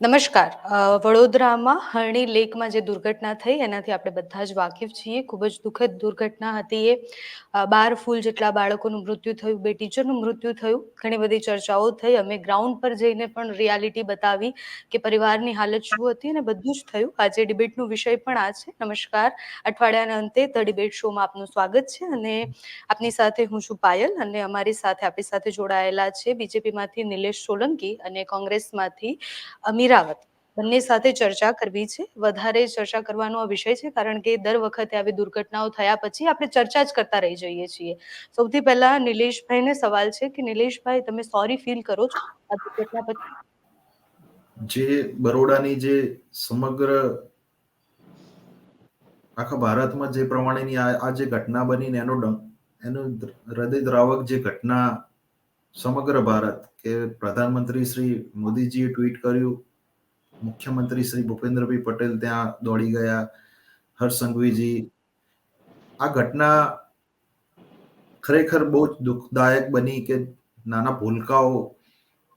નમસ્કાર. વડોદરામાં હરણી લેકમાં જે દુર્ઘટના થઈ એનાથી આપણે બધા જ વાકેફ છીએ. ખૂબ જ દુઃખદ દુર્ઘટના હતી એ. 12 ફૂલ જેટલા બાળકોનું મૃત્યુ થયું, 2 ટીચરનું મૃત્યુ થયું. ઘણી બધી ચર્ચાઓ થઈ. અમે ગ્રાઉન્ડ પર જઈને પણ રિયાલિટી બતાવી કે પરિવારની હાલત શું હતી અને બધું જ થયું. આજે ડિબેટનો વિષય પણ આ છે. નમસ્કાર. અઠવાડિયાના અંતે ધ ડિબેટ શોમાં આપનું સ્વાગત છે અને આપની સાથે હું છું પાયલ અને અમારી સાથે આપણી સાથે જોડાયેલા છે બીજેપીમાંથી નિલેશ સોલંકી અને કોંગ્રેસમાંથી અમીરાવત. બંને સાથે ચર્ચા કરવી છે. વધારે ચર્ચા કરવાનો આ વિષય છે કારણ કે દર વખતે આવી દુર્ઘટનાઓ થયા પછી આપણે ચર્ચા જ કરતા રહી જઈએ છીએ. સૌથી પહેલા નિલેશભાઈને સવાલ છે કે નિલેશભાઈ, તમે સોરી ફીલ કરો છો આ દુર્ઘટના પછી? જે બરોડાની જે સમગ્ર આખા ભારતમાં જે પ્રમાણેની આ જે ઘટના બની ને એનું હૃદયદ્રાવક જે ઘટના સમગ્ર ભારત કે પ્રધાનમંત્રી શ્રી મોદીજીએ ટ્વીટ કર્યું, મુખ્યમંત્રી શ્રી ભૂપેન્દ્રભાઈ પટેલ ત્યાં દોડી ગયા, હર્ષ સંઘવીજી. આ ઘટના ખરેખર બહુ જ દુઃખદાયક બની કે નાના ભૂલકાઓ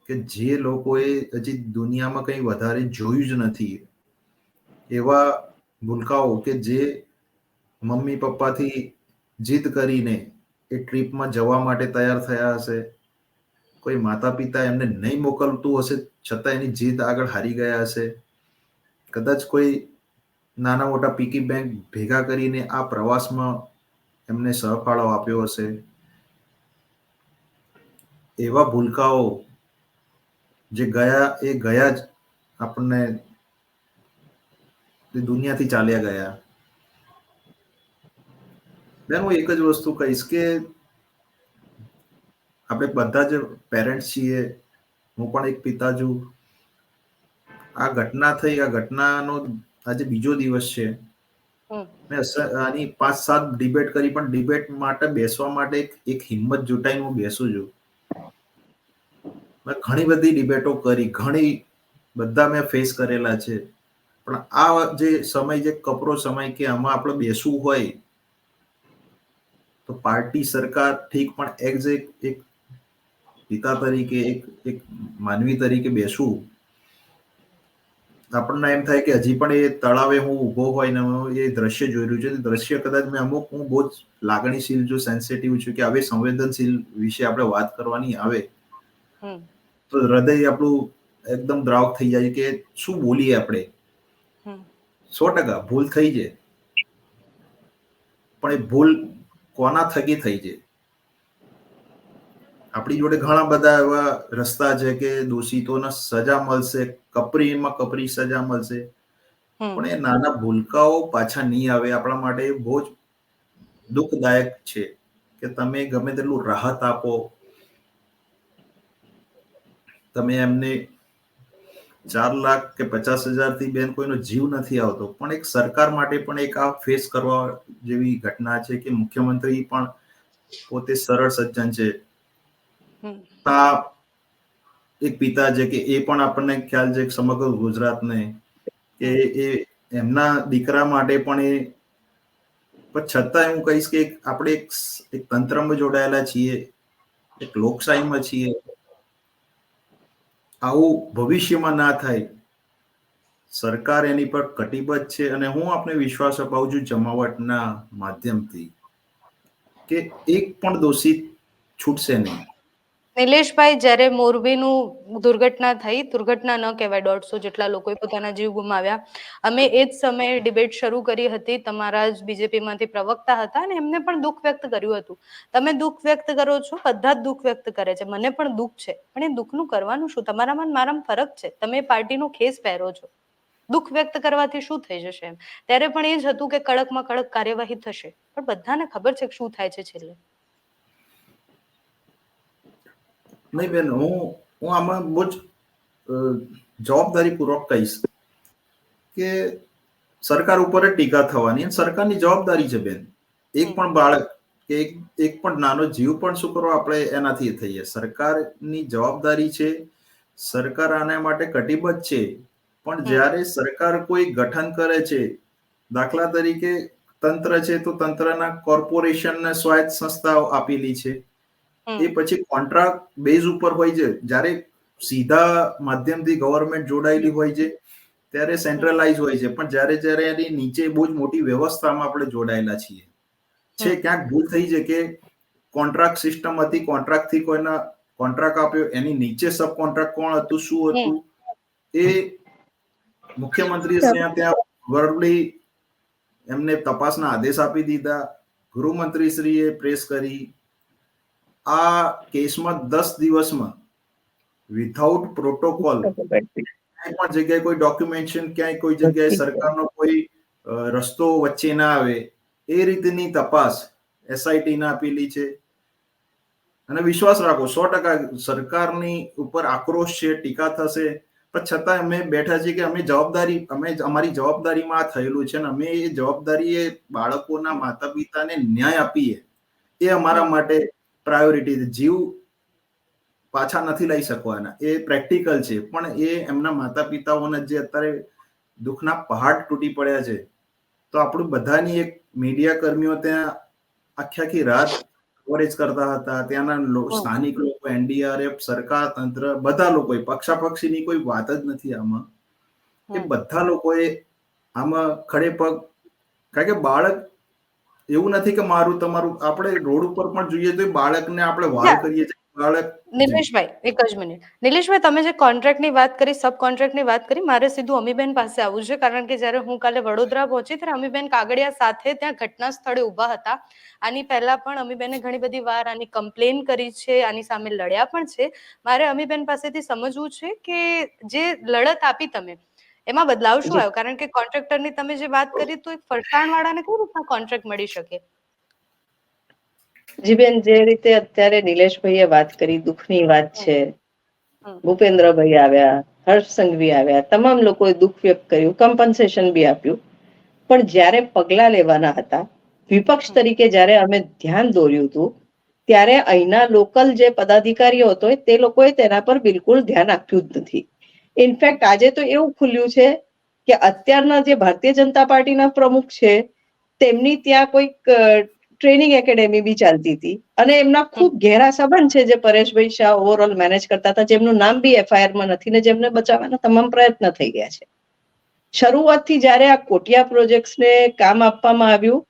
કે જે લોકોએ હજી દુનિયામાં કંઈ વધારે જોયું જ નથી એવા ભૂલકાઓ કે જે મમ્મી પપ્પાથી જીદ કરીને એ ટ્રીપમાં જવા માટે તૈયાર થયા હશે. કોઈ માતા પિતા એમને નહીં મોકલતું હશે છતાં એની જીદ આગળ હારી ગયા હશે. કદાચ કોઈ નાના મોટા પીકી બેંક ભેગા કરીને આ પ્રવાસમાં એમને સહફાળો આપ્યો હશે. એવા ભૂલકાઓ જે ગયા એ ગયા જ આપણને દુનિયાથી ચાલ્યા ગયા. બેન, હું એક જ વસ્તુ કહીશ કે આપણે બધા જ પેરેન્ટ્સ છીએ. હું પણ એક પિતા છું. આ ઘટના થઈ, આ ઘટનાનો આજે બીજો દિવસ છે. મેં આની 5-7 ડિબેટ કરી પણ ડિબેટ માટે બેસવા માટે એક હિંમત જુટાઈને હું બેસું છું. મેં ઘણી બધી ડિબેટો કરી, ઘણી બધા મેં ફેસ કરેલા છે. પણ આ જે સમય, જે કપરો સમય કે આમાં આપણે બેસવું હોય તો પાર્ટી સરકાર ઠીક, પણ એક પિતા તરીકે, એક માનવી તરીકે બેસવું. આપણને એમ થાય કે હજી પણ એ તળાવે હું ઊભો હોય ને હું એ દ્રશ્ય જોઈ રહ્યું છું. દ્રશ્ય કદાચ હું બહુ જ લાગણીશીલ છું, સેન્સિટિવ છું કે હવે સંવેદનશીલ વિશે આપણે વાત કરવાની આવે તો હૃદય આપણું એકદમ દ્રાવક થઈ જાય કે શું બોલીએ આપણે. 100% ભૂલ થઈ છે, પણ એ ભૂલ કોના થકી થઈ છે? આપણી જોડે ઘણા બધા એવા રસ્તા છે કે દોષિતોને સજા મળશે, કપરીમાં કપરી સજા મળશે, પણ એ નાના ભૂલકાઓ પાછા નહીં આવે. આપણા માટે બહુ જ દુઃખદાયક છે કે તમે ગમે તેટલું રાહત આપો, તમે એમને 4 લાખ કે 50,000 થી બેન કોઈનો જીવ નથી આવતો, પણ એક સરકાર માટે પણ એક આ ફેસ કરવા જેવી ઘટના છે કે મુખ્યમંત્રી પણ પોતે સરળ સજ્જન છે. આ એક પિતા છે કે એ પણ આપણને ખ્યાલ છે સમગ્ર ગુજરાતને કે એ એમના દીકરા માટે પણ છતાં હું કહીશ કે આપણે એક તંત્રમાં જોડાયેલા છીએ, એક લોકશાહીમાં છીએ. આવું ભવિષ્યમાં ના થાય. સરકાર એની પર કટિબદ્ધ છે અને હું આપને વિશ્વાસ અપાવું છું જમાવટના માધ્યમથી કે એક પણ દોષિત છૂટશે નહીં. નિલેશભાઈ, જ્યારે મોરબીનું દુર્ઘટના ન કહેવાય, 150 જેટલા લોકોએ પોતાના જીવ ગુમાવ્યા. અમે એ જ સમયે ડિબેટ શરૂ કરી હતી. તમારા જ બીજેપીમાંથી પ્રવક્તા હતા અને એમને પણ દુઃખ વ્યક્ત કર્યું હતું. તમે દુઃખ વ્યક્ત કરો છો, બધા જ દુઃખ વ્યક્ત કરે છે, મને પણ દુઃખ છે, પણ એ દુઃખનું કરવાનું શું? તમારામાં મારામાં ફરક છે. તમે પાર્ટીનો ખેસ પહેરો છો, દુઃખ વ્યક્ત કરવાથી શું થઈ જશે? એમ ત્યારે પણ એ જ હતું કે કડકમાં કડક કાર્યવાહી થશે, પણ બધાને ખબર છે કે શું થાય છે છેલ્લે. નહીં બેન, હું આમાં બહુ જ જવાબદારીપૂર્વક કહીશ કે સરકાર ઉપર જ ટીકા થવાની અને સરકારની જવાબદારી છે બેન. એક પણ બાળક કે એક પણ નાનો જીવ પણ શું કરો આપણે એનાથી થઈએ. સરકારની જવાબદારી છે, સરકાર આના માટે કટિબદ્ધ છે. પણ જ્યારે સરકાર કોઈ ગઠન કરે છે, દાખલા તરીકે તંત્ર છે તો તંત્રના કોર્પોરેશનને સ્વાયત્ત સંસ્થાઓ આપેલી છે. એ પછી કોન્ટ્રાક્ટ બેઝ ઉપર હોય છે. જ્યારે સીધા માધ્યમથી ગવર્મેન્ટ જોડાયેલી હોય છે ત્યારે સેન્ટ્રલાઇઝ હોય છે, પણ જ્યારે એની નીચે બહુ જ મોટી વ્યવસ્થામાં આપણે જોડાયેલા છીએ, ક્યાંક ભૂલ થઈ છે કે કોન્ટ્રાક્ટ સિસ્ટમ હતી, કોન્ટ્રાક્ટથી કોઈના કોન્ટ્રાક્ટ આપ્યો, એની નીચે સબ કોન્ટ્રાક્ટ કોણ હતું, શું હતું, એ મુખ્યમંત્રી ત્યાં વર્બલી એમને તપાસના આદેશ આપી દીધા. ગૃહમંત્રીશ્રીએ પ્રેસ કરી. આ કેસમાં 10 દિવસમાં વિથઆઉટ પ્રોટોકોલ ક્યાંય પણ જગ્યાએ કોઈ ડોક્યુમેન્ટેશન, ક્યાંય કોઈ જગ્યાએ સરકારનો કોઈ રસ્તો વચ્ચે ના આવે એ રીતની તપાસ SIT-ને આપેલી છે. અને વિશ્વાસ રાખો 100% સરકારની ઉપર આક્રોશ છે, ટીકા થશે, પણ છતાં અમે બેઠા છીએ કે અમે અમારી જવાબદારીમાં આ થયેલું છે, અને અમે એ જવાબદારી એ બાળકોના માતા પિતાને ન્યાય આપીએ એ અમારા માટે પ્રાયોરિટી છે. જીવ પાછા નથી લઈ શકવાના, એ પ્રેક્ટિકલ છે, પણ એ એમના માતા પિતાઓને જે અત્યારે દુઃખના પહાડ તૂટી પડ્યા છે, તો આપણું બધાની એક મીડિયા કર્મીઓ ત્યાં આખી રાત કવરેજ કરતા હતા. ત્યાંના સ્થાનિક લોકો, NDRF, સરકાર તંત્ર, બધા લોકોએ, પક્ષાપક્ષીની કોઈ વાત જ નથી આમાં. એ બધા લોકોએ આમાં ખડે પગ, કારણ કે બાળક એવું નથી કે મારું તમારું, આપણે રોડ ઉપર પણ જોઈએ તો બાળકને આપણે વાર કરીએ છીએ. નિલેશભાઈ, એક જ મિનિટ. નિલેશભાઈ, તમે જે કોન્ટ્રાક્ટની વાત કરી, સબ કોન્ટ્રાક્ટની વાત કરી, મારે સીધું અમીબેન પાસે આવવું છે, કારણ કે જ્યારે હું કાલે વડોદરા પહોંચી ત્યારે અમીબેન કાગડિયા સાથે ત્યાં ઘટના સ્થળે ઉભા હતા. આની પહેલા પણ અમીબેને ઘણી બધી વાર આની કમ્પ્લેન કરી છે, આની સામે લડ્યા પણ છે. મારે અમીબેન પાસેથી સમજવું છે કે જે લડત આપી તમે, એમાં બદલાવ શું આવ્યો? કારણ કે કોન્ટ્રાક્ટરની તમે જે વાત કરી, તો ફરસાણ વાળાને કઈ રીતના કોન્ટ્રાક્ટ મળી શકે? જી બેન, જે રીતે અત્યારે નિલેશભાઈએ વાત કરી, દુઃખની વાત છે. ભૂપેન્દ્રભાઈ આવ્યા, હર્ષ સંઘવી આવ્યા, તમામ લોકોએ દુઃખ વ્યક્ત કર્યું, કમ્પન્સેશન બી આપ્યું. પણ જ્યારે પગલા લેવાના હતા, વિપક્ષ તરીકે જ્યારે અમે ધ્યાન દોર્યું હતું, ત્યારે અહીંના લોકલ જે પદાધિકારીઓ હતો તે લોકોએ તેના પર બિલકુલ ધ્યાન આપ્યું જ નથી. ઇનફેક્ટ આજે તો એવું ખુલ્યું છે કે અત્યારના જે ભારતીય જનતા પાર્ટીના પ્રમુખ છે, તેમની ત્યાં કોઈક ટ્રેનિંગ એકેડેમી બી ચાલતી હતી, અને એમના ખૂબ ઘેરા સંબંધ છે જે પરેશભાઈ શાહ ઓવરઓલ મેનેજ કરતા હતા, જેમનું નામ બી FIR-માં નથી, ને જેમને બચાવવાના તમામ પ્રયત્ન થઈ ગયા છે. શરૂઆતથી જ્યારે આ કોટિયા પ્રોજેક્ટ્સને કામ આપવામાં આવ્યું,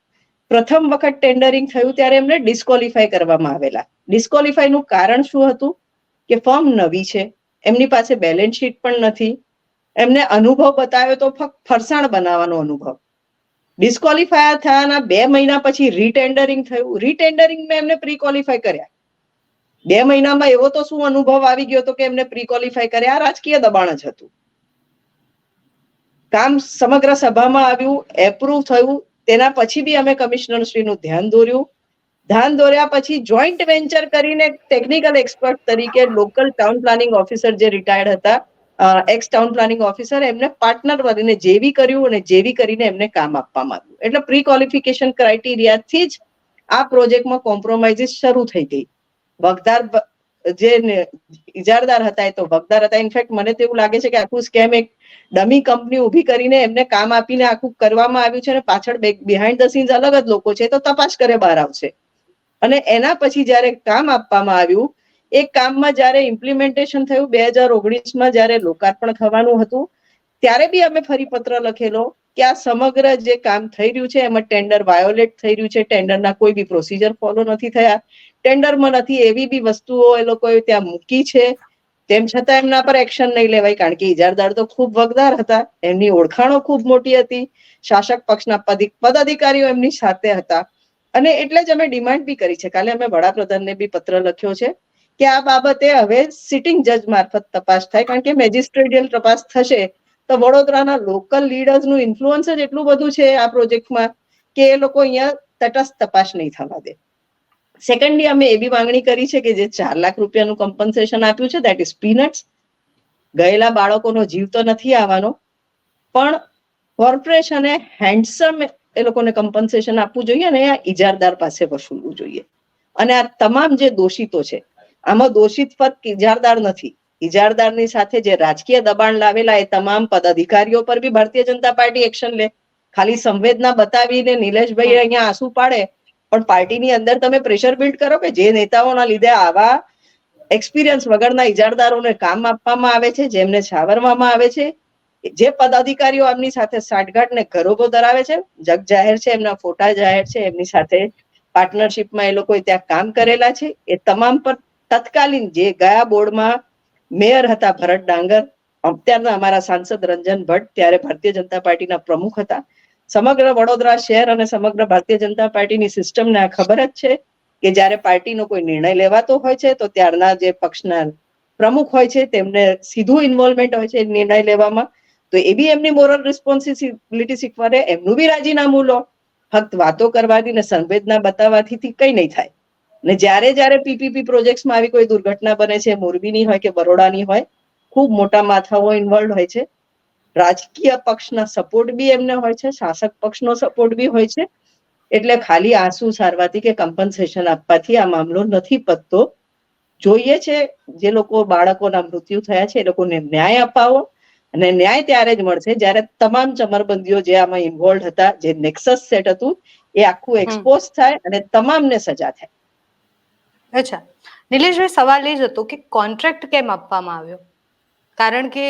પ્રથમ વખત ટેન્ડરિંગ થયું ત્યારે એમને ડિસ્કોલિફાય કરવામાં આવેલા. ડિસ્કોલિફાયનું કારણ શું હતું કે ફર્મ નવી છે, એમની પાસે બેલેન્સ શીટ પણ નથી, એમને અનુભવ બતાવ્યો તો ફક્ત ફરસાણ બનાવવાનો અનુભવ. ડિસ્કોલિફાય થયાના 2 મહિના પછી રીટેન્ડરિંગ થયું. રીટેન્ડરિંગમાં એમને પ્રી ક્વોલિફાય કર્યા. 2 મહિનામાં એવો તો શું અનુભવ આવી ગયો હતો કે એમને પ્રી ક્વોલિફાય કર્યા? આ રાજકીય દબાણ જ હતું. કામ સમગ્ર સભામાં આવ્યું, એપ્રુવ થયું. તેના પછી બી અમે કમિશનર શ્રીનું ધ્યાન દોર્યું. ધ્યાન દોર્યા પછી જોઈન્ટ વેન્ચર કરીને ટેકનિકલ એક્સપર્ટ તરીકે લોકલ ટાઉન પ્લાનિંગ ઓફિસર જે રિટાયર્ડ હતા, એક્સ ટાઉન પ્લાનિંગ ઓફિસર, એમને પાર્ટનર બનીને જેવી કર્યું, અને જેવી કરીને એમને કામ આપવામાં આવ્યું. એટલે પ્રી ક્વોલિફિકેશન ક્રાઇટેરિયાથી જ આ પ્રોજેક્ટમાં કોમ્પ્રોમાઇઝિસ શરૂ થઈ ગઈ. વગદાર જે ઇજારદાર હતા એ તો વગદાર હતા. ઇનફેક્ટ મને તો એવું લાગે છે કે આખું સ્કેમ એક ડમી કંપની ઉભી કરીને એમને કામ આપીને આખું કરવામાં આવ્યું છે, અને પાછળ બિહાઇન્ડ ધ સીન્સ અલગ જ લોકો છે, તો તપાસ કરે બહાર આવશે. અને એના પછી જ્યારે કામ આપવામાં આવ્યું, એ કામમાં જ્યારે ઇમ્પ્લિમેન્ટેશન થયું 2019માં, જ્યારે લોકાર્પણ થવાનું હતું, ત્યારે બી અમે ફરી પત્ર લખેલો કે આ સમગ્ર જે કામ થઈ રહ્યું છે એમાં ટેન્ડર વાયોલેટ થઈ રહ્યું છે, ટેન્ડરના કોઈ બી પ્રોસિજર ફોલો નથી થયા, ટેન્ડરમાં નથી એવી બી વસ્તુઓ એ લોકોએ ત્યાં મૂકી છે, તેમ છતાં એમના પર એક્શન નહીં લેવાય. કારણ કે ઇજારદાર તો ખૂબ વગદાર હતા, એમની ઓળખાણો ખૂબ મોટી હતી, શાસક પક્ષના પદાધિકારીઓ એમની સાથે હતા. અને એટલે જ અમે ડિમાન્ડ બી કરી છે. કાલે અમે વડાપ્રધાનને બી પત્ર લખ્યો છે કે આ બાબતે હવે સિટિંગ જજ મારફત તપાસ થાય, કારણ કે મેજિસ્ટ્રેટિયલ તપાસ થશે તો વડોદરાના લોકલ લીડર્સનું ઇન્ફ્લુઅન્સ જ એટલું બધું છે આ પ્રોજેક્ટમાં કે એ લોકો અહીંયા તટસ્થ તપાસ નહીં થવા દે. સેકન્ડલી અમે એવી માંગણી કરી છે કે જે 4 લાખ રૂપિયાનું કમ્પન્સેશન આપ્યું છે, દેટ ઇઝ પીનટ્સ. ગયેલા બાળકોનો જીવ તો નથી આવવાનો, પણ કોર્પોરેશને હેન્ડસમ એ લોકોને કમ્પન્સેશન આપવું જોઈએ, અને આ ઇજારદાર પાસે વસૂલવું જોઈએ. અને આ તમામ જે દોષિતો છે, આમાં દોષિત ફક્ત ઇજારદાર નથી, ઇજારદારની સાથે જે રાજકીય દબાણ લાવેલા એ તમામ પદાધિકારીઓ પર બી ભારતીય જનતા પાર્ટી એક્શન લે. ખાલી સંવેદના બતાવીને નિલેશભાઈ અહીંયા આંસુ પાડે, પણ પાર્ટીની અંદર તમે પ્રેશર બિલ્ડ કરો કે જે નેતાઓના લીધે આવા એક્સપિરિયન્સ વગરના ઇજારદારોને કામ આપવામાં આવે છે, જેમને છાવરવામાં આવે છે. જે પદાધિકારીઓ એમની સાથે સાઠગાંઠ ને ઘરોબો ધરાવે છે, જગ જાહેર છે, એમના ફોટા જાહેર છે, એમની સાથે પાર્ટનરશિપમાં એ લોકોએ ત્યાં કામ કરેલા છે, એ તમામ પર તત્કાલીન જે ગયા બોર્ડમાં મેયર હતા ભરત ડાંગર, અત્યારના અમારા સાંસદ રંજન ભટ્ટ, ત્યારે ભારતીય જનતા પાર્ટીના પ્રમુખ હતા. સમગ્ર વડોદરા શહેર અને સમગ્ર ભારતીય જનતા પાર્ટીની સિસ્ટમને આ ખબર જ છે કે જ્યારે પાર્ટીનો કોઈ નિર્ણય લેવાતો હોય છે તો ત્યારના જે પક્ષના પ્રમુખ હોય છે તેમને સીધું ઇન્વોલ્વમેન્ટ હોય છે નિર્ણય લેવામાં. તો એ બી એમની મોરલ રિસ્પોન્સિબિલિટી શીખવાડે, એમનું બી રાજીનામું લો. ફક્ત વાતો કરવાથી ને સંવેદના બતાવવાથી કઈ નહીં થાય. ને જ્યારે પીપીપી પ્રોજેક્ટ્સમાં આવી કોઈ દુર્ઘટના બને છે, મોરબીની હોય કે બરોડાની હોય, ખૂબ મોટા માથાઓ ઇન્વોલ્વ હોય છે. રાજકીય પક્ષના સપોર્ટ બી એમને હોય છે, શાસક પક્ષનો સપોર્ટ બી હોય છે. એટલે ખાલી આંસુ સારવાથી કે કમ્પન્સેશન આપવાથી આ મામલો નથી પતતો. જોઈએ છે જે લોકો બાળકોના મૃત્યુ થયા છે એ લોકોને ન્યાય અપાવો, અને ન્યાય ત્યારે જ મળશે જ્યારે તમામ ચમરબંધીઓ જે આમાં ઇન્વોલ્વ હતા, જે નેક્સસ સેટ હતું, એ આખું એક્સપોઝ થાય અને તમામને સજા થાય. અચ્છા નિલેશભાઈ, સવાલ એ જ હતો કે કોન્ટ્રાક્ટ કેમ આપવામાં આવ્યો? કારણ કે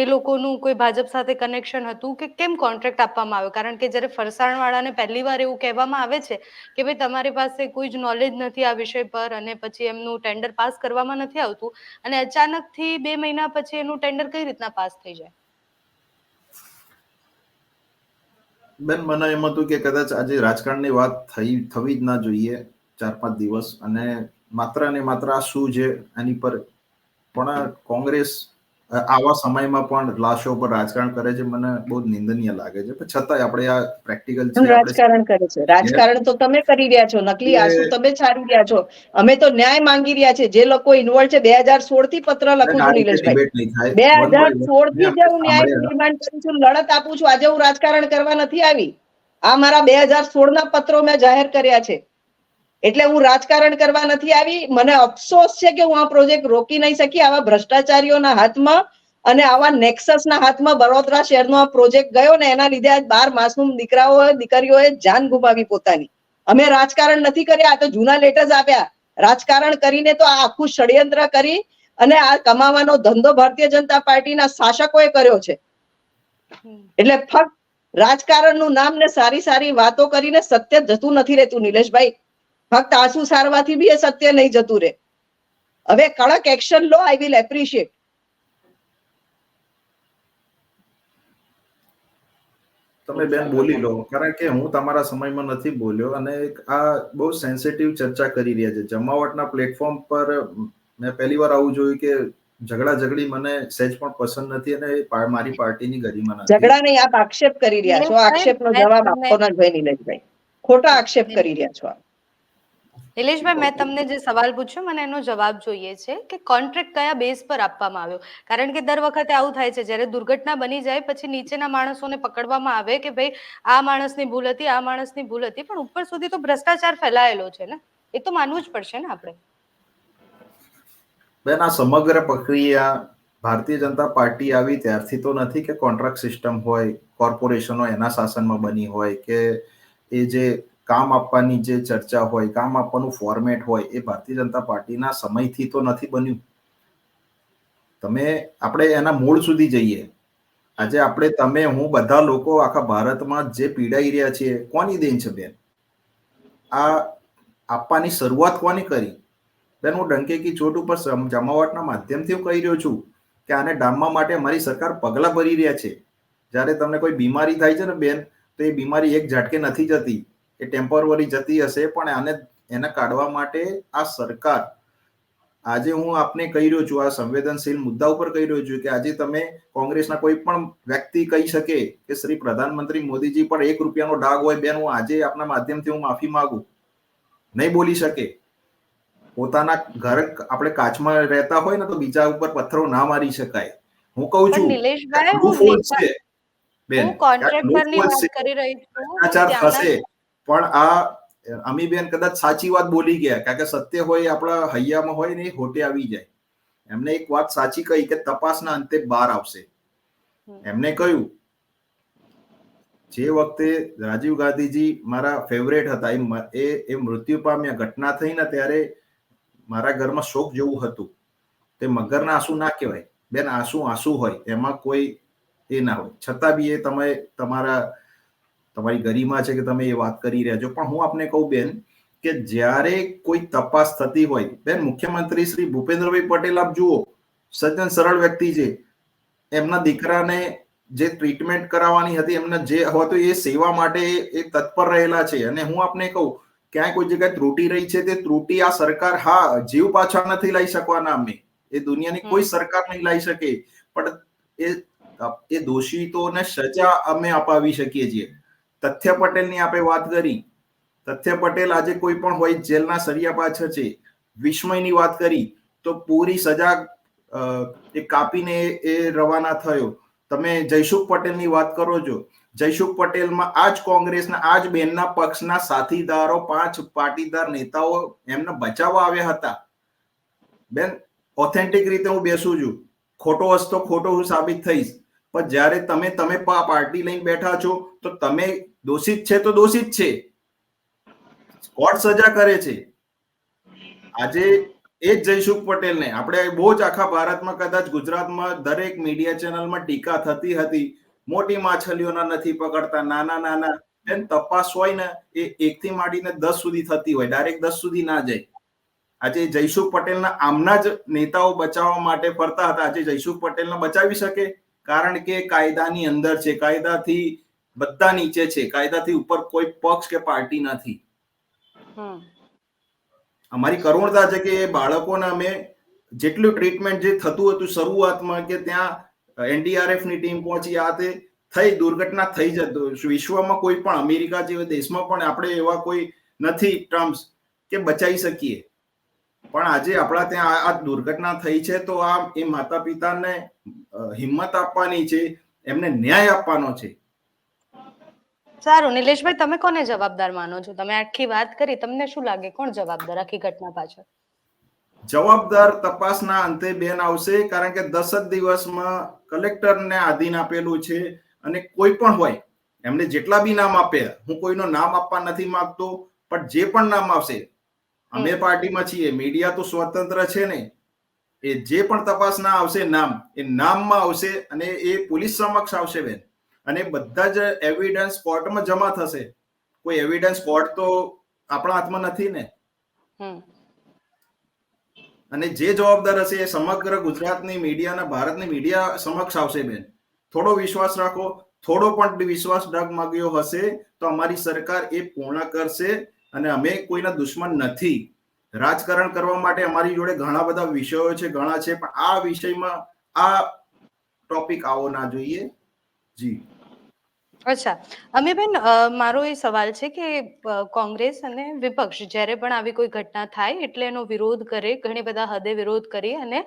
એ લોકોનું કોઈ ભાજપ સાથે કનેક્શન હતું કે કેમ કોન્ટ્રાક્ટ આપવામાં આવ્યો? કારણ કે જ્યારે ફરસાણવાળાને પહેલી વાર એવું કહેવામાં આવે છે કે ભાઈ તમારી પાસે કોઈ જ નોલેજ નથી આ વિષય પર, અને પછી એમનું ટેન્ડર પાસ કરવામાં નથી આવતું, અને અચાનકથી 2 મહિના પછી એનું ટેન્ડર કઈ રીતના પાસ થઈ જાય? બેન, મને એમ હતું કે કદાચ આજે રાજકારણની વાત થવી જ ના જોઈએ 4-5 દિવસ, અને માત્ર ને માત્ર આ શું છે એની પર. પણ કોંગ્રેસ આવા સમયમાં પણ લાશો પર રાજકારણ કરે છે, મને બહુ નિંદનીય લાગે છે. પણ છતાંય આપણે આ પ્રેક્ટિકલ છે, રાજકારણ કરે છે. રાજકારણ તો તમે કરી રહ્યા છો, નકલી આંસુ તમે છાડી રહ્યા છો. અમે તો ન્યાય માંગી રહ્યા છે. જે લોકો ઇન્વોલ્વ છે, 2016 થી પત્ર લખું છું નિલેશભાઈ, 2016 થી જે હું ન્યાય ડિમાન્ડ કરું છું, લડત આપું છું. આજે હું રાજકારણ કરવા નથી આવી. આ મારા 2016 ના પત્રો મેં જાહેર કર્યા છે. એટલે હું રાજકારણ કરવા નથી આવી. મને અફસોસ છે કે હું આ પ્રોજેક્ટ રોકી નહીં શકી. આવા ભ્રષ્ટાચારીઓના હાથમાં અને આવા નેક્સસના હાથમાં વડોદરા શહેરનો આ પ્રોજેક્ટ ગયો ને એના લીધે આજ 12 માસૂમ દીકરાઓએ દીકરીઓએ જાન ગુમાવી પોતાની. અમે રાજકારણ નથી કર્યા, આ તો જૂના લેટર્સ આપ્યા. રાજકારણ કરીને તો આ આખું ષડયંત્ર કરી અને આ કમાવાનો ધંધો ભારતીય જનતા પાર્ટીના શાસકોએ કર્યો છે. એટલે ફક્ત રાજકારણનું નામ ને સારી સારી વાતો કરીને સત્ય જતું નથી રહેતું નિલેશભાઈ. ફક્ત આંસુ સારવાથી બી એ સત્ય નહીં જતું રહે. હવે કડક એક્શન લો, આઈ વિલ એપ્રિશિએટ. તમે બેન બોલી લો, કારણ કે હું તમારા સમયમાં નથી બોલ્યો, અને આ બહુ સેન્સિટિવ ચર્ચા કરી રહ્યા છે. જમાવટના પ્લેટફોર્મ પર મેં પહેલી વાર આવું જોયું કે ઝઘડી મને સહેજ પણ પસંદ નથી, અને મારી પાર્ટીની ગરિમા નથી. ઝઘડા નહીં, આપ આક્ષેપ કરી રહ્યા છો. આક્ષેપનો જવાબ આપો ના જોઈએ નિલેશભાઈ. ખોટા આક્ષેપ કરી રહ્યા છો આપ. નિલેશભાઈ, મેં તમને જે સવાલ પૂછ્યો મને એનો જવાબ જોઈએ છે કે કોન્ટ્રાક્ટ કયા બેઝ પર આપવામાં આવ્યો? કારણ કે દર વખતે આવું થાય છે, જ્યારે દુર્ઘટના બની જાય પછી નીચેના માણસોને પકડવામાં આવે કે ભાઈ આ માણસની ભૂલ હતી, આ માણસની ભૂલ હતી, પણ ઉપર સુધી તો ભ્રષ્ટાચાર ફેલાયેલો છે ને, એ તો માનવું જ પડશે ને આપણે. બેન, આ સમગ્ર પ્રક્રિયા ભારતીય જનતા પાર્ટી આવી ત્યારથી તો નથી કે કોન્ટ્રાક્ટ સિસ્ટમ હોય, કોર્પોરેશનો એના શાસનમાં બની હોય, કે એ જે કામ આપવાની જે ચર્ચા હોય, કામ આપવાનું ફોર્મેટ હોય, એ ભારતીય જનતા પાર્ટીના સમયથી તો નથી બન્યું. આપણે એના મૂળ સુધી જઈએ. આજે આપણે, તમે, હું, બધા લોકો આખા ભારતમાં જે પીડાઈ રહ્યા છીએ, કોની દેન છે બેન? આ આપવાની શરૂઆત કોની કરી? બેન, હું ડંકેકી ચોટ ઉપર જમાવટના માધ્યમથી હું કહી રહ્યો છું કે આને ડામવા માટે અમારી સરકાર પગલા ભરી રહ્યા છે. જ્યારે તમને કોઈ બીમારી થાય છે ને બેન, તો એ બીમારી એક ઝાટકે નથી જતી, એ ટેમ્પરરી જતી હશે, પણ એને કાઢવા માટે આ સરકાર, આજે હું આપને કહી રહ્યો છું, આ સંવેદનશીલ મુદ્દા ઉપર કહી રહ્યો છું કે આજે તમે કોંગ્રેસના કોઈ પણ વ્યક્તિ કહી શકે કે શ્રી પ્રધાનમંત્રી મોદીજી પર 1 રૂપિયાનો ડાઘ હોય, બેન, હું આજે આપના માધ્યમથી હું માફી માંગુ. નહીં બોલી શકે. પોતાના ઘર, આપણે કાચમાં રહેતા હોય ને તો બીજા ઉપર પથ્થરો ના મારી શકાય. હું કહું છું નિલેશભાઈ, હું કોન્ટ્રાક્ટરની વાત કરી રહી છું. ભ્રષ્ટાચાર થશે, પણ આ અમીબેન કદાચ સાચી વાત બોલી ગયા, કારણ કે સત્ય હોય આપણા હૈયામાં હોય ને, હોટે આવી જાય. એમને એક વાત સાચી કહી કે તપાસના અંતે બહાર આવશે. એમને કહ્યું, જે વખતે રાજીવ ગાંધીજી મારા ફેવરેટ હતા, એ મૃત્યુ પામ્યા, ઘટના થઈ ને, ત્યારે મારા ઘરમાં શોક જેવું હતું. તે મગરના આંસુ ના કહેવાય બેન, આંસુ હોય, એમાં કોઈ એ ના હોય. છતાં બી એ તમારી ગરિમા છે કે તમે એ વાત કરી રહ્યા છો. પણ હું આપને કહું બેન કે જ્યારે કોઈ તપાસ થતી હોય, બેન મુખ્યમંત્રી શ્રી ભૂપેન્દ્રભાઈ પટેલ આપ જુઓ, સજ્જન સરળ વ્યક્તિ છે. એમના દીકરાને જે ટ્રીટમેન્ટ કરાવવાની હતી, એમને જે હતું એ સેવા માટે એ તત્પર રહેલા છે. અને હું આપને કહું, ક્યાંય કોઈ જગ્યાએ ત્રુટી રહી છે, તે ત્રુટી આ સરકાર, હા, જીવ પાછા નથી લઈ શકવાના અમે, એ દુનિયાની કોઈ સરકાર નહીં લઈ શકે, પણ એ દોષિતોને સજા અમે અપાવી શકીએ છીએ. તથ્ય પટેલની આપણે વાત કરી, તથ્ય પટેલ આજે કોઈ પણ હોય જેલના સળિયા પાછળ છે. વિસ્મયની વાત કરી તો પૂરી સજા એ કાપીને એ રવાના થયો. તમે જયસુખ પટેલની વાત કરો છો, જયસુખ પટેલમાં આજ કોંગ્રેસના આજ બેનના પક્ષના સાથીદારો 5 પાટીદાર નેતાઓ એમને બચાવવા આવ્યા હતા. બેન ઓથેન્ટિક રીતે હું બેસું છું, ખોટો હસ્તો ખોટો હું સાબિત થઈશ, પણ જ્યારે તમે પાર્ટી લઈને બેઠા છો તો તમે દોષિત છે તો દોષિત છે, કોર્ટ સજા કરે છે. આજે એ જ જયસુખ પટેલને આપણે બહુ જ આખા ભારતમાં, કદાચ ગુજરાતમાં દરેક મીડિયા ચેનલમાં ટીકા થતી હતી, મોટી માછલીઓના નથી પકડતા, નાના બેન તપાસ હોય ને એ 1 થી માંડીને 10 સુધી થતી હોય, ડાયરેક્ટ 10 સુધી ના જાય. આજે જયસુખ પટેલના આમના જ નેતાઓ બચાવવા માટે ફરતા હતા. આજે જયસુખ પટેલને બચાવી શકે? કારણ કે કાયદાની અંદર છે, કાયદાથી બધા નીચે છે, કાયદાથી ઉપર કોઈ પક્ષ કે પાર્ટી નથી. અમારી કરુણતા છે કે એ બાળકોને અમે જેટલું ટ્રીટમેન્ટ જે થતું હતું શરૂઆતમાં, કે ત્યાં NDRF ની ટીમ પહોંચી, આ તે થઈ, દુર્ઘટના થઈ જતો. વિશ્વમાં કોઈ પણ અમેરિકા જેવા દેશમાં પણ આપણે એવા કોઈ નથી ટર્મ્સ કે બચાવી શકીએ. પણ આજે આપણા ત્યાં આ દુર્ઘટના થઈ છે, તો આ એ માતા પિતાને હિંમત આપવાની છે, એમને ન્યાય આપવાનો છે. સારું, નિલેશભાઈ, તમે કોને જવાબદાર માનો છો? તમે આખી વાત કરી, તમને શું લાગે કોણ જવાબદાર આખી ઘટના પાછળ? જવાબદાર તપાસના અંતે બેન આવશે, કારણ કે 10 જ દિવસમાં કલેક્ટરને આધીન આપેલું છે. અને કોઈ પણ હોય, એમને જેટલા બી નામ આપ્યા, હું કોઈનો નામ આપવા નથી માંગતો, પણ જે પણ નામ આવશે, અમે પાર્ટીમાં છીએ, મીડિયા તો સ્વતંત્ર છે ને, એ જે પણ તપાસના આવશે નામ, એ નામમાં આવશે અને એ પોલીસ સમક્ષ આવશે બેન. અને બધા જ એવિડન્સ કોર્ટમાં જમા થશે. કોઈ એવિડન્સ કોર્ટ તો આપણા હાથમાં નથી ને. અને જે જવાબદાર હશે એ સમગ્ર ગુજરાતની મીડિયા, ભારતની મીડિયા સમક્ષ આવશે બેન. થોડો વિશ્વાસ રાખો. થોડો પણ વિશ્વાસ ડગમગ્યો હશે તો અમારી સરકાર એ પૂર્ણ કરશે. અને અમે કોઈના દુશ્મન નથી. રાજકારણ કરવા માટે અમારી જોડે ઘણા બધા વિષયો છે, ઘણા છે, પણ આ વિષયમાં આ ટોપિક આવો ના જોઈએ. જી અચ્છા, અમીબેન, મારો એ સવાલ છે કે કોંગ્રેસ અને વિપક્ષ જ્યારે પણ આવી કોઈ ઘટના થાય એટલે એનો વિરોધ કરે, ઘણી બધા હદે વિરોધ કરી અને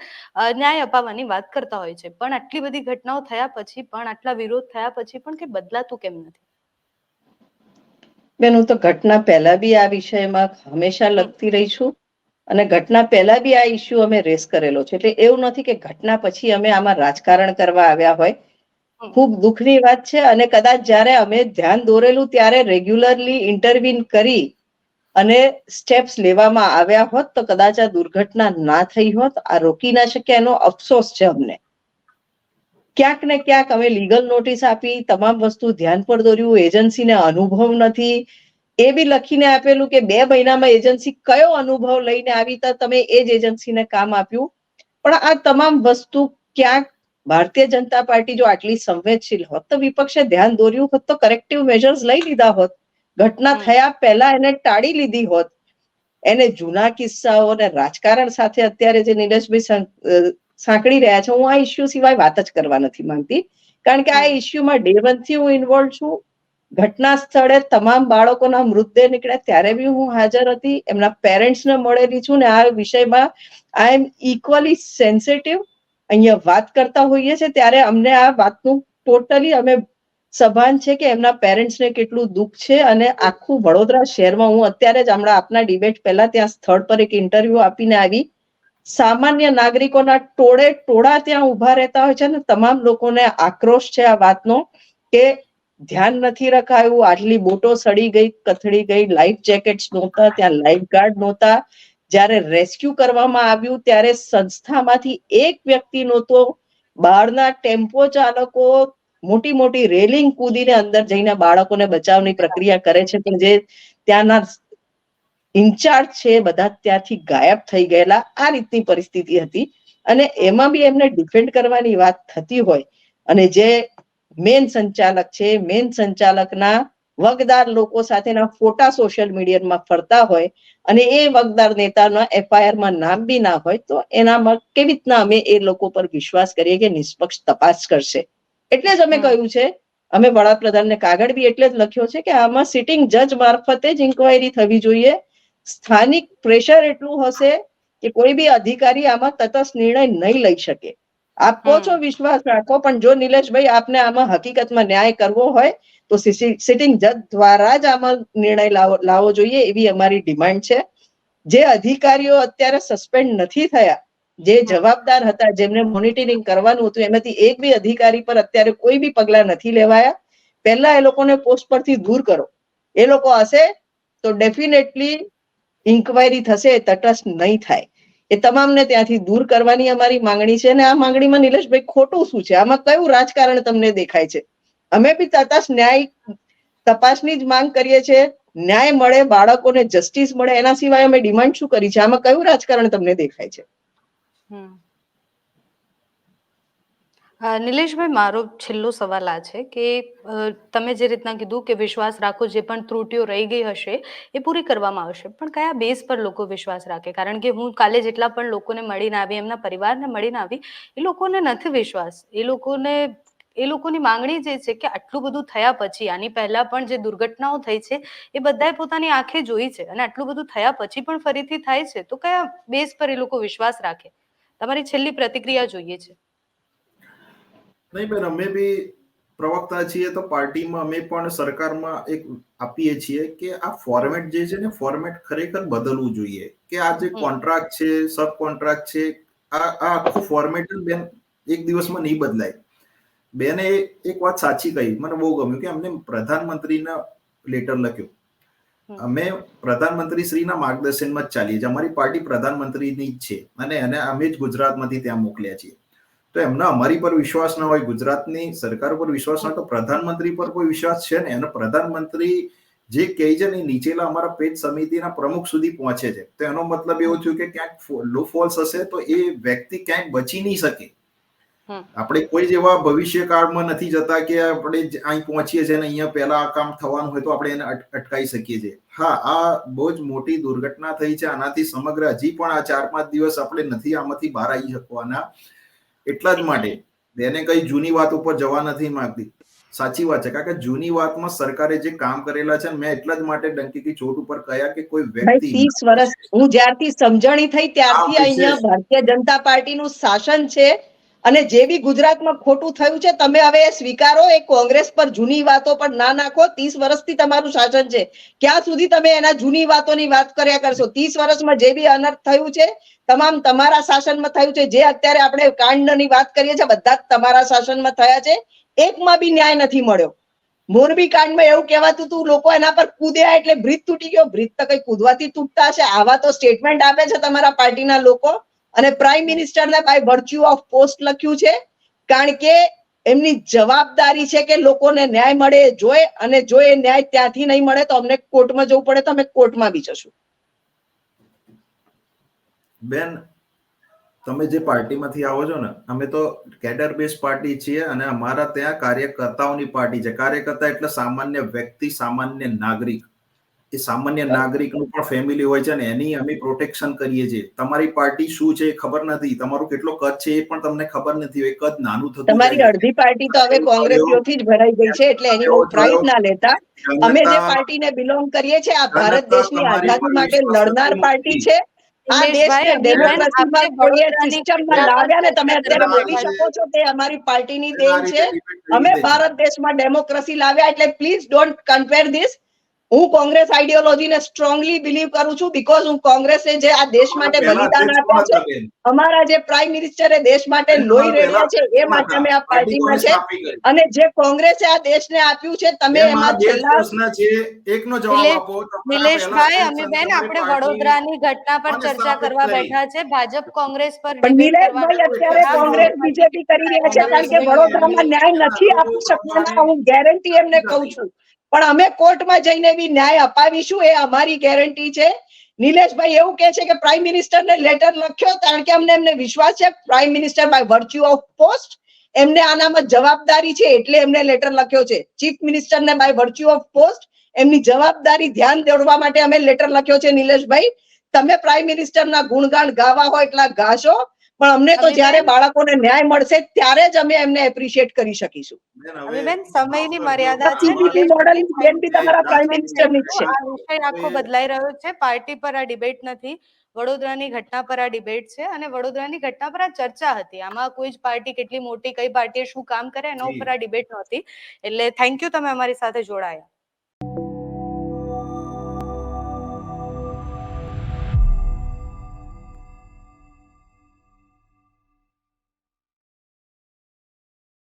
ન્યાય અપાવવાની વાત કરતા હોય છે, પણ આટલી બધી ઘટનાઓ થયા પછી પણ, આટલા વિરોધ થયા પછી પણ કે બદલાતું કેમ નથી? બેન, હું તો ઘટના પહેલા બી આ વિષયમાં હંમેશા લખતી રહી છું અને ઘટના પહેલા બી આ ઇસ્યુ અમે રેસ કરેલો છે. એટલે એવું નથી કે ઘટના પછી અમે આમાં રાજકારણ કરવા આવ્યા હોય. ખૂબ દુઃખની વાત છે. અને કદાચ જ્યારે અમે ધ્યાન દોરેલું ત્યારે રેગ્યુલરલી ઇન્ટરવીન કરી અને સ્ટેપ્સ લેવામાં આવ્યા હોત તો કદાચ આ દુર્ઘટના ના થઈ હોત, આ રોકી ના શક્યા. એનો અફસોસ છે અમને. ક્યાંક ને ક્યાંક અમે લીગલ નોટિસ આપી, તમામ વસ્તુ ધ્યાન પર દોર્યું, એજન્સીને અનુભવ નથી, એ બી લખીને આપેલું કે 2 મહિનામાં એજન્સી કયો અનુભવ લઈને આવી તો તમે એ જ એજન્સીને કામ આપ્યું. પણ આ તમામ વસ્તુ ક્યાંક ભારતીય જનતા પાર્ટી જો આટલી સંવેદનશીલ હોત તો વિપક્ષે ધ્યાન દોર્યું હોત, તો કરેક્ટિવ મેજર્સ લઈ લીધા હોત, ઘટના થયા પહેલા એને ટાળી લીધી હોત. એને જૂના કિસ્સાઓ અને રાજકારણ સાથે અત્યારે જે નિલેશભાઈ સાંકળી રહ્યા છે, હું આ ઇસ્યુ સિવાય વાત જ કરવા નથી માંગતી. કારણ કે આ ઇસ્યુમાં ડે 1 થી હું ઇન્વોલ્વ છું. ઘટના સ્થળે તમામ બાળકોના મૃતદેહ નીકળ્યા ત્યારે બી હું હાજર હતી, એમના પેરેન્ટ્સને મળેલી છું ને આ વિષયમાં આઈ એમ ઇક્વલી સેન્સિટિવ. અહીંયા વાત કરતા હોઈએ છે ત્યારે અમને આ વાતનું ટોટલી અમે સભાન છે કે એમના પેરેન્ટ્સને કેટલું દુઃખ છે. અને આખું વડોદરા શહેરમાં, હું અત્યારે જ હમણાં આપના ડિબેટ પહેલા ત્યાં સ્થળ પર એક ઇન્ટરવ્યુ આપીને આવી, સામાન્ય નાગરિકોના ટોળા ત્યાં ઉભા રહેતા હોય છે ને તમામ લોકોને આક્રોશ છે આ વાતનો કે ધ્યાન નથી રખાયું, આટલી બોટો સડી ગઈ, કથળી ગઈ, લાઈફ જેકેટ્સ નહોતા, ત્યાં લાઈફ ગાર્ડ નહોતા, જ્યારે રેસ્ક્યુ કરવામાં આવ્યું ત્યારે સંસ્થામાંથી એક વ્યક્તિનો તો બહારના ટેમ્પો ચાલકો મોટી મોટી રેલિંગ કૂદીને અંદર જઈને બાળકોને બચાવની પ્રક્રિયા કરે છે, પણ જે ત્યાંના ઇન્ચાર્જ છે બધા ત્યાંથી ગાયબ થઈ ગયેલા. આ રીતની પરિસ્થિતિ હતી અને એમાં બી એમને ડિફેન્ડ કરવાની વાત થતી હોય અને જે મેન સંચાલક છે, મેન સંચાલકના વગદાર લોકો સાથેના ફોટા સોશિયલ મીડિયામાં ફરતા હોય અને એ વગદાર નેતાના એફઆઈઆરમાં નામ બી ના હોય તો એનામાં કેવી રીતના અમે એ લોકો પર વિશ્વાસ કરીએ કે નિષ્પક્ષ તપાસ કરશે. એટલે જ અમે કહ્યું છે, અમે વડાપ્રધાનને કાગળ બી એટલે જ લખ્યો છે કે આમાં સિટિંગ જજ મારફતે જ ઇન્કવાયરી થવી જોઈએ. સ્થાનિક પ્રેશર એટલું હશે કે કોઈ બી અધિકારી આમાં તટસ્થ નિર્ણય નહીં લઈ શકે. આપ કહો છો વિશ્વાસ રાખો, પણ જો નિલેશભાઈ આપને આમાં હકીકતમાં ન્યાય કરવો હોય તો સિટિંગ જજ દ્વારા જ આમાં નિર્ણય લાવવો જોઈએ એવી અમારી ડિમાન્ડ છે. જે અધિકારીઓ અત્યારે સસ્પેન્ડ નથી થયા, જે જવાબદાર હતા, જેમને મોનિટરિંગ કરવાનું હતું, એમાંથી એક બી અધિકારી પર અત્યારે કોઈ બી પગલા નથી લેવાયા. પહેલા એ લોકોને પોસ્ટ પરથી દૂર કરો. એ લોકો હશે તો ડેફિનેટલી ઇન્કવાયરી થશે, તટસ્થ નહીં થાય. એ તમામને ત્યાંથી દૂર કરવાની અમારી માંગણી છે. અને આ માંગણીમાં નિલેશભાઈ ખોટું શું છે? આમાં કયું રાજકારણ તમને દેખાય છે? અમે બી તટસ્થ ન્યાય તપાસની જ માંગ કરીએ છીએ. ન્યાય મળે, બાળકોને જસ્ટિસ મળે, એના સિવાય અમે ડિમાન્ડ શું કરી છે? આમાં કયું રાજકારણ તમને દેખાય છે? નિલેશભાઈ, મારો છેલ્લો સવાલ આ છે કે તમે જે રીતના કીધું કે વિશ્વાસ રાખો, જે પણ ત્રુટીઓ રહી ગઈ હશે એ પૂરી કરવામાં આવશે, પણ કયા બેઝ પર લોકો વિશ્વાસ રાખે? કારણ કે હું કાલે જેટલા પણ લોકોને મળીને આવી, એમના પરિવારને મળીને આવી, એ લોકોને નથી વિશ્વાસ. એ લોકોની માંગણી જે છે કે આટલું બધું થયા પછી, આની પહેલા પણ જે દુર્ઘટનાઓ થઈ છે એ બધાએ પોતાની આંખે જોઈ છે, અને આટલું બધું થયા પછી પણ ફરીથી થાય છે, તો કયા બેઝ પર એ લોકો વિશ્વાસ રાખે? તમારી છેલ્લી પ્રતિક્રિયા જોઈએ છે. નહીં બેન, અમે બી પ્રવક્તા છીએ તો પાર્ટીમાં અમે પણ સરકારમાં એક આપીએ છીએ કે આ ફોર્મેટ જે છે ને, ફોર્મેટ ખરેખર બદલવું જોઈએ. કે આ જે કોન્ટ્રાક્ટ છે, સબ કોન્ટ્રાક્ટ છે, આ આખું ફોર્મેટ બેન એક દિવસમાં નહીં બદલાય. બેને એક વાત સાચી કહી, મને બહુ ગમ્યું કે અમને પ્રધાનમંત્રીના લેટર લખ્યું. અમે પ્રધાનમંત્રી શ્રીના માર્ગદર્શનમાં જ ચાલીએ છીએ. અમારી પાર્ટી પ્રધાનમંત્રીની જ છે અને અમે જ ગુજરાતમાંથી ત્યાં મોકલ્યા છીએ. તો એમના અમારી પર વિશ્વાસ ના હોય, ગુજરાતની સરકાર પર વિશ્વાસ ના હોય, તો પ્રધાનમંત્રી પર કોઈ વિશ્વાસ છે ને? અને પ્રધાનમંત્રી જે કહે છે ને નીચેલા અમારા પેજ સમિતિના પ્રમુખ સુધી પહોંચે છે. તો એનો મતલબ એવો થયો કે ક્યાંક લો ફોલ્સ હશે તો એ વ્યક્તિ ક્યાંક બચી નહીં શકે. આપણે કોઈ જેવા ભવિષ્ય કાળમાં નથી જતા કે આપણે અહીં પહોંચીએ છીએ ને અહીંયા પહેલા આ કામ થવાનું હોય તો આપણે એને અટકાવી શકીએ છીએ. હા, આ બહુ જ મોટી દુર્ઘટના થઈ છે. આનાથી સમગ્ર હજી પણ આ 4-5 દિવસ આપણે નથી આમાંથી બહાર આવી શકવાના. એટલા જ માટે બેને કઈ જૂની વાત ઉપર જવા નથી માંગતી. સાચી વાત છે, કારણ કે જૂની વાતમાં સરકારે જે કામ કરેલા છે, મેં એટલા જ માટે ડંકીથી ચોટ ઉપર કહ્યા કે કોઈ વ્યક્તિ 30 વર્ષ હું જ્યારથી સમજણી થઈ ત્યારથી અહીંયા ભારતીય જનતા પાર્ટીનું શાસન છે અને જે બી ગુજરાતમાં ખોટું થયું છે તમે હવે સ્વીકારો. એ કોંગ્રેસ પર જૂની વાતો પર ના નાખો. 30 વર્ષથી તમારું શાસન છે, ક્યાં સુધી તમે એના જૂની વાતોની વાત કર્યા કરશો? 30 વર્ષમાં જે બી અનર્થ થયું છે તમામ તમારા શાસનમાં થયું છે. જે અત્યારે આપણે કાંડની વાત કરીએ છીએ બધા જ તમારા શાસનમાં થયા છે. એકમાં બી ન્યાય નથી મળ્યો. મોરબી કાંડમાં એવું કહેવાતું હતું લોકો એના પર કૂદ્યા એટલે બ્રિજ તૂટી ગયો. બ્રિજ તો કઈ કૂદવાથી તૂટતા હશે? આવા તો સ્ટેટમેન્ટ આપે છે તમારા પાર્ટીના લોકો. અને પ્રાઇમ મિનિસ્ટરને બાય વર્ચ્યુ ઓફ પોસ્ટ લખ્યું છે, કારણ કે એમની જવાબદારી છે કે લોકોને ન્યાય મળે જોઈએ. અને જો એ ન્યાય ત્યાંથી નહીં મળે તો અમને કોર્ટમાં જવું પડે તો અમે કોર્ટમાં બી જશું. બેન, તમે જે પાર્ટીમાંથી આવો છો ને, અમે તો કેડર બેઝ પાર્ટી છીએ અને અમારા ત્યાં કાર્યકર્તાઓની પાર્ટી છે. કાર્યકર્તા એટલે સામાન્ય વ્યક્તિ, સામાન્ય નાગરિક. એ સામાન્ય નાગરિકનું પણ ફેમિલી હોય છે ને એની અમે પ્રોટેક્શન કરીએ છીએ. તમારી પાર્ટી શું છે ખબર નથી, તમારું કેટલો કદ છે એ પણ તમને ખબર નથી. એ કદ નાનું થતું તમારી અડધી પાર્ટી તો હવે કોંગ્રેસીઓથી જ ભરાઈ ગઈ છે, એટલે એની બહુ પ્રાઇડ ના લેતા. અમે જે પાર્ટીને બિલોંગ કરીએ છીએ આ ભારત દેશની આઝાદી માટે લડનાર પાર્ટી છે. આ દેશને ડેમોક્રેસીમાં કોઈએ સિસ્ટમમાં લાવ્યા ને તમે અત્યારે બોલી શકો છો કે અમારી પાર્ટીની દેન છે. અમે ભારત દેશમાં ડેમોક્રેસી લાવ્યા, એટલે પ્લીઝ ડોન્ટ કમ્પેર ધીસ. હું કોંગ્રેસ આઈડિયોલોજીને સ્ટ્રોંગલી બિલીવ કરું છું બીકોઝ હું કોંગ્રેસે જે આ દેશ માટે બલિદાન આપ્યા છે, અમારા જે પ્રાઇમ મિનિસ્ટરે દેશ માટે લોહી રેડ્યા છે એ માટે અમે આ પાર્ટીમાં છે, અને જે કોંગ્રેસે આ દેશને આપ્યું છે તમે એમાં છેલ્લા એકનો જવાબ આપો. નિલેશભાઈ, અમીબેન, આપણે વડોદરાની ઘટના પર ચર્ચા કરવા બેઠા છે. ભાજપ કોંગ્રેસ પર પણ ડિબેટ નિલેશભાઈ અત્યારે કોંગ્રેસ બીજેપી કરી રહ્યા છે કારણ કે વડોદરામાં ન્યાય નથી આપી શકવાના, હું ગેરંટી એમને કહું છું. પણ અમે કોર્ટમાં જઈને બી ન્યાય અપાવીશું, એ અમારી ગેરંટી છે. નિલેશભાઈ એવું કહે છે કે પ્રાઇમ મિનિસ્ટરને લેટર લખ્યો કારણ કે એમને વિશ્વાસ છે prime minister by virtue of post એમને આનામાં જવાબદારી છે એટલે એમને લેટર લખ્યો છે. ચીફ મિનિસ્ટરને બાય વર્ચ્યુ ઓફ પોસ્ટ એમની જવાબદારી ધ્યાન દોરવા માટે અમે લેટર લખ્યો છે. નિલેશભાઈ, તમે પ્રાઇમ મિનિસ્ટરના ગુણગાન ગાવા હોય એટલા ગાશો, પણ અમને તો જ્યારે બાળકોને ન્યાય મળશે ત્યારે જ અમે એમને એપ્રિશિએટ કરી શકીશું. અમીબેન, સમયની મર્યાદા છે. PPP મોડેલની બેન બી તમારા પ્રાઇમ મિનિસ્ટરની જ છે. આ વિષય આખો બદલાઈ રહ્યો છે. પાર્ટી પર આ ડિબેટ નથી, વડોદરાની ઘટના પર આ ડિબેટ છે, અને વડોદરાની ઘટના પર આ ચર્ચા હતી. આમાં કોઈ જ પાર્ટી કેટલી મોટી, કઈ પાર્ટીએ શું કામ કરે એના ઉપર આ ડિબેટ નહોતી. એટલે થેન્ક યુ, તમે અમારી સાથે જોડાયા.